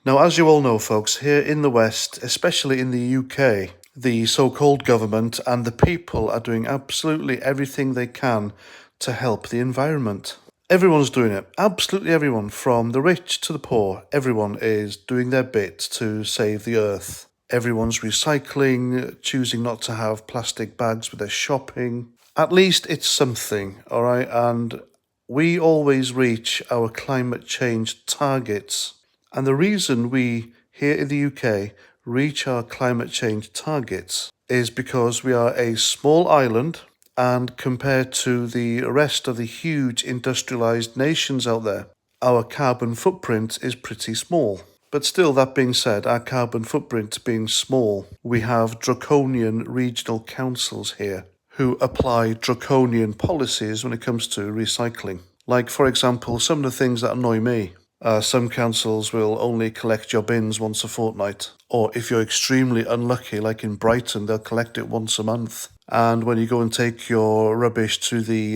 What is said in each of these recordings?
Now, as you all know, folks, here in the West, especially in the UK, the so-called government and the people are doing absolutely everything they can to help the environment. Everyone's doing it. Absolutely everyone, from the rich to the poor. Everyone is doing their bit to save the earth. Everyone's recycling, choosing not to have plastic bags with their shopping. At least it's something, all right? And we always reach our climate change targets. And the reason we, here in the UK, reach our climate change targets is because we are a small island, and compared to the rest of the huge industrialized nations out there, our carbon footprint is pretty small. But still, that being said, our carbon footprint being small, we have draconian regional councils here who apply draconian policies when it comes to recycling. Like, for example, some of the things that annoy me. Some councils will only collect your bins once a fortnight. Or if you're extremely unlucky, like in Brighton, they'll collect it once a month. And when you go and take your rubbish to the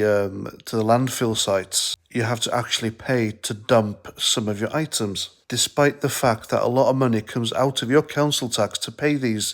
landfill sites, you have to actually pay to dump some of your items, despite the fact that a lot of money comes out of your council tax to pay these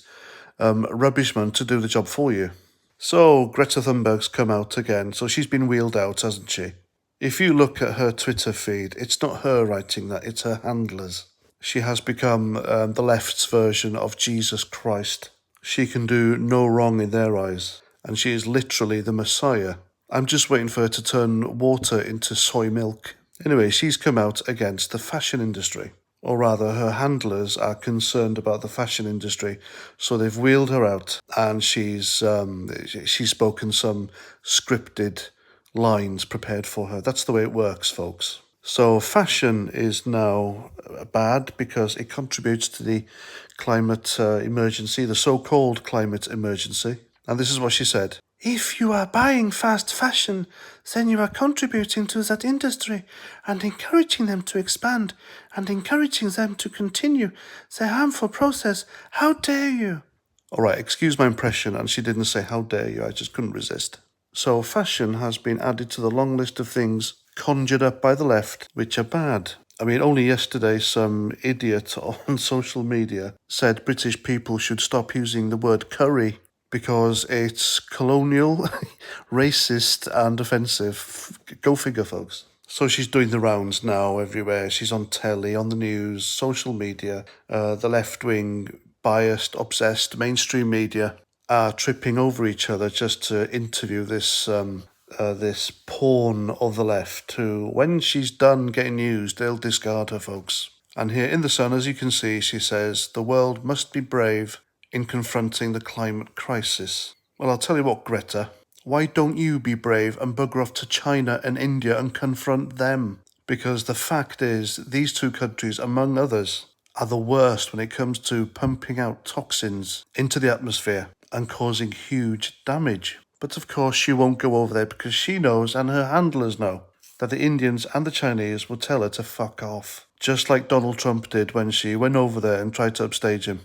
rubbishmen to do the job for you. So Greta Thunberg's come out again, so she's been wheeled out, hasn't she? If you look at her Twitter feed, it's not her writing that, it's her handlers. She has become the left's version of Jesus Christ. She can do no wrong in their eyes, and she is literally the Messiah. I'm just waiting for her to turn water into soy milk. Anyway, she's come out against the fashion industry. Or rather, her handlers are concerned about the fashion industry, so they've wheeled her out, and she's spoken some scripted lines prepared for her. That's the way it works, folks. So fashion is now bad because it contributes to the climate emergency, the so-called climate emergency. And this is what she said. If you are buying fast fashion, then you are contributing to that industry and encouraging them to expand and encouraging them to continue their harmful process. How dare you? All right, excuse my impression, and she didn't say how dare you, I just couldn't resist. So fashion has been added to the long list of things conjured up by the left, which are bad. I mean, only yesterday some idiot on social media said British people should stop using the word curry because it's colonial, racist and offensive. Go figure, folks. So she's doing the rounds now everywhere. She's on telly, on the news, social media, the left-wing, biased, obsessed mainstream media are tripping over each other just to interview this this pawn of the left who, when she's done getting used, they'll discard her, folks. And here in The Sun, as you can see, she says, the world must be brave in confronting the climate crisis. Well, I'll tell you what, Greta, why don't you be brave and bugger off to China and India and confront them? Because the fact is, these two countries, among others, are the worst when it comes to pumping out toxins into the atmosphere and causing huge damage. But of course she won't go over there because she knows, and her handlers know, that the Indians and the Chinese will tell her to fuck off. Just like Donald Trump did when she went over there and tried to upstage him.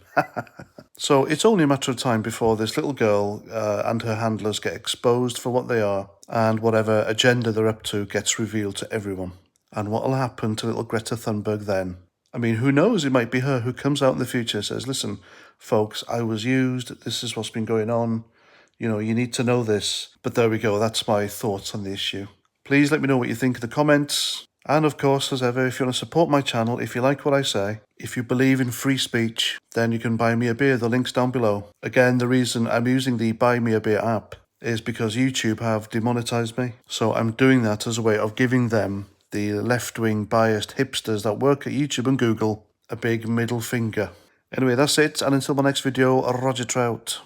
So it's only a matter of time before this little girl and her handlers get exposed for what they are, and whatever agenda they're up to gets revealed to everyone. And what will happen to little Greta Thunberg then? I mean, who knows? It might be her who comes out in the future and says, listen, folks, I was used. This is what's been going on. You know, you need to know this. But there we go. That's my thoughts on the issue. Please let me know what you think in the comments. And of course, as ever, if you want to support my channel, if you like what I say, if you believe in free speech, then you can buy me a beer. The link's down below. Again, the reason I'm using the Buy Me a Beer app is because YouTube have demonetized me. So I'm doing that as a way of giving them, the left-wing biased hipsters that work at YouTube and Google, a big middle finger. Anyway, that's it, and until my next video, Roger Trout.